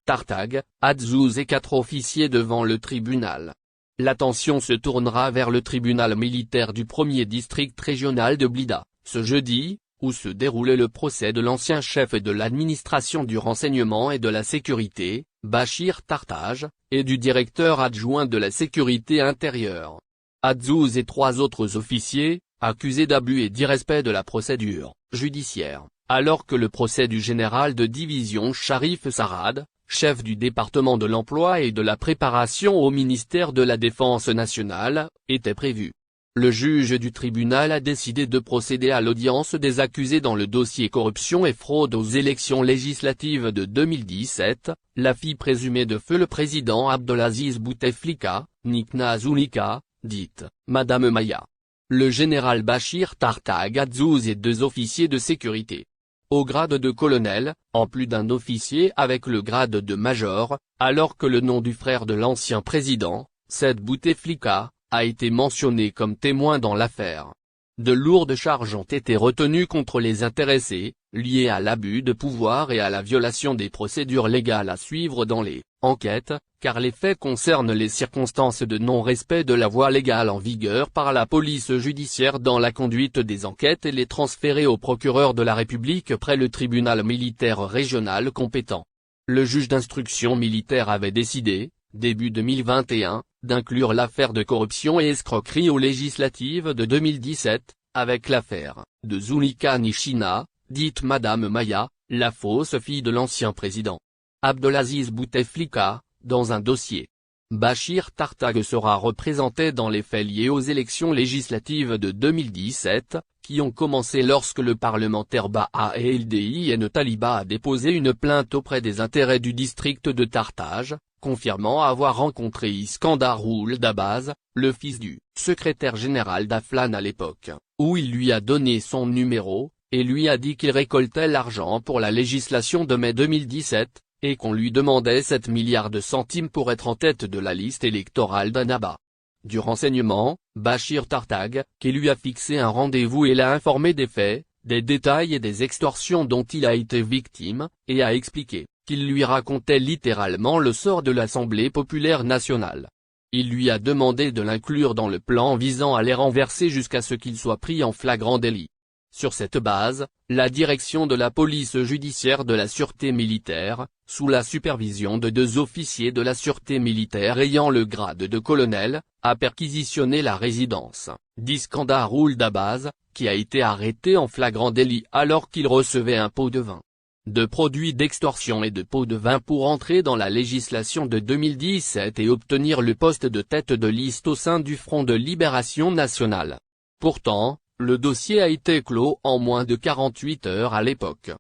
Tartag, Adzouz et 4 officiers devant le tribunal. L'attention se tournera vers le tribunal militaire du 1er district régional de Blida, ce jeudi, où se déroulait le procès de l'ancien chef de l'administration du renseignement et de la sécurité, Bachir Tartaj, et du directeur adjoint de la sécurité intérieure. Adzouz et 3 autres officiers, accusés d'abus et d'irrespect de la procédure judiciaire, alors que le procès du général de division Sharif Sarad, chef du département de l'emploi et de la préparation au ministère de la Défense nationale, était prévu. Le juge du tribunal a décidé de procéder à l'audience des accusés dans le dossier corruption et fraude aux élections législatives de 2017, la fille présumée de feu le président Abdelaziz Bouteflika, Nikna Zulika, dite Madame Maya. Le général Bachir Tartag Adzouz et 2 officiers de sécurité. Au grade de colonel, en plus d'un officier avec le grade de major, alors que le nom du frère de l'ancien président, Said Bouteflika, a été mentionné comme témoin dans l'affaire. De lourdes charges ont été retenues contre les intéressés, liées à l'abus de pouvoir et à la violation des procédures légales à suivre dans les enquêtes, car les faits concernent les circonstances de non-respect de la voie légale en vigueur par la police judiciaire dans la conduite des enquêtes et les transférer au procureur de la République près le tribunal militaire régional compétent. Le juge d'instruction militaire avait décidé, début 2021, d'inclure l'affaire de corruption et escroquerie aux législatives de 2017, avec l'affaire de Zulika Nishina, dite Madame Maya, la fausse fille de l'ancien président Abdelaziz Bouteflika, dans un dossier. Bachir Tartag sera représenté dans les faits liés aux élections législatives de 2017, qui ont commencé lorsque le parlementaire Baha Eldin Taliba a déposé une plainte auprès des intérêts du district de Tartaj, confirmant avoir rencontré Iskandar Ould Abbas, le fils du secrétaire général d'Aflan à l'époque, où il lui a donné son numéro, et lui a dit qu'il récoltait l'argent pour la législation de mai 2017, et qu'on lui demandait 7 milliards de centimes pour être en tête de la liste électorale d'Annaba. Du renseignement, Bachir Tartag, qui lui a fixé un rendez-vous et l'a informé des faits, des détails et des extorsions dont il a été victime, et a expliqué qu'il lui racontait littéralement le sort de l'Assemblée populaire nationale. Il lui a demandé de l'inclure dans le plan visant à les renverser jusqu'à ce qu'il soit pris en flagrant délit. Sur cette base, la direction de la police judiciaire de la sûreté militaire, sous la supervision de 2 officiers de la sûreté militaire ayant le grade de colonel, a perquisitionné la résidence d'Iskandar Ould Abbas, qui a été arrêté en flagrant délit alors qu'il recevait un pot de vin, de produits d'extorsion et de pots de vin pour entrer dans la législation de 2017 et obtenir le poste de tête de liste au sein du Front de Libération Nationale. Pourtant, le dossier a été clos en moins de 48 heures à l'époque.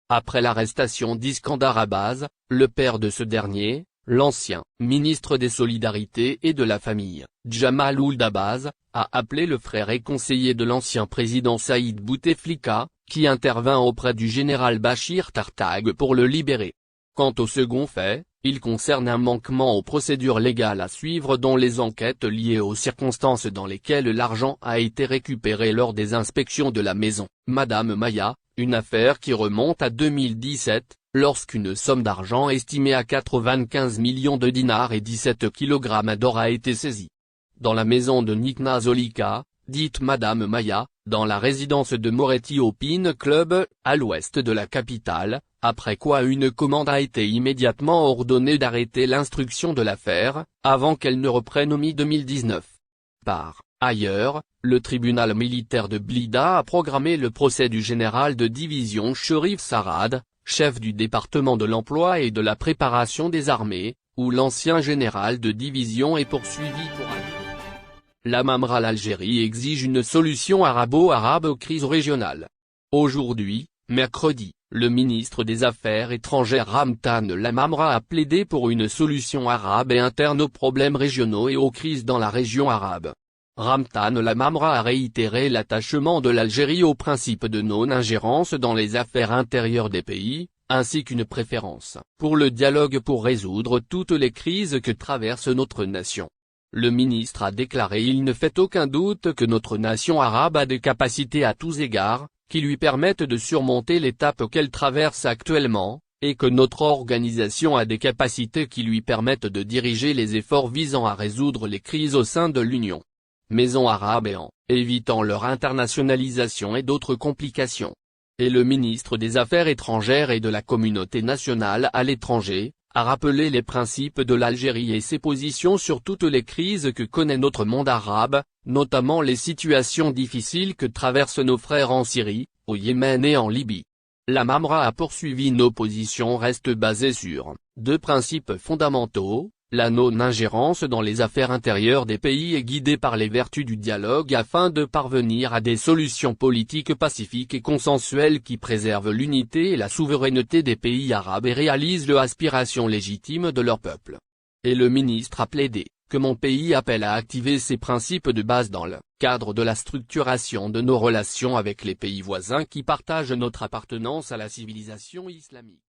Après l'arrestation d'Iskandar Abbas, le père de ce dernier, l'ancien ministre des Solidarités et de la Famille, Jamal Ould Abbas, a appelé le frère et conseiller de l'ancien président Saïd Bouteflika, qui intervint auprès du général Bachir Tartag pour le libérer. Quant au second fait, il concerne un manquement aux procédures légales à suivre dont les enquêtes liées aux circonstances dans lesquelles l'argent a été récupéré lors des inspections de la maison Madame Maya, une affaire qui remonte à 2017, lorsqu'une somme d'argent estimée à 95 millions de dinars et 17 kg d'or a été saisie. Dans la maison de Nikna Zulika, dite Madame Maya, dans la résidence de Moretti au Pin Club, à l'ouest de la capitale, après quoi une commande a été immédiatement ordonnée d'arrêter l'instruction de l'affaire, avant qu'elle ne reprenne au mi-2019. Par ailleurs, le tribunal militaire de Blida a programmé le procès du général de division Sharif Sarad, chef du département de l'emploi et de la préparation des armées, où l'ancien général de division est poursuivi pour abus. La Mamra l'Algérie exige une solution arabo-arabe aux crises régionales. Aujourd'hui, mercredi, le ministre des Affaires étrangères Ramtan Lamamra a plaidé pour une solution arabe et interne aux problèmes régionaux et aux crises dans la région arabe. Ramtan Lamamra a réitéré l'attachement de l'Algérie au principe de non-ingérence dans les affaires intérieures des pays, ainsi qu'une préférence pour le dialogue pour résoudre toutes les crises que traverse notre nation. Le ministre a déclaré: il ne fait aucun doute que notre nation arabe a des capacités à tous égards, qui lui permettent de surmonter l'étape qu'elle traverse actuellement, et que notre organisation a des capacités qui lui permettent de diriger les efforts visant à résoudre les crises au sein de l'Union. Maison arabe et en évitant leur internationalisation et d'autres complications. Et le ministre des Affaires étrangères et de la communauté nationale à l'étranger, a rappelé les principes de l'Algérie et ses positions sur toutes les crises que connaît notre monde arabe, notamment les situations difficiles que traversent nos frères en Syrie, au Yémen et en Libye. La Mamra a poursuivi: nos positions restent basées sur deux principes fondamentaux. La non-ingérence dans les affaires intérieures des pays est guidée par les vertus du dialogue afin de parvenir à des solutions politiques pacifiques et consensuelles qui préservent l'unité et la souveraineté des pays arabes et réalisent l'aspiration légitime de leur peuple. Et le ministre a plaidé que mon pays appelle à activer ces principes de base dans le cadre de la structuration de nos relations avec les pays voisins qui partagent notre appartenance à la civilisation islamique.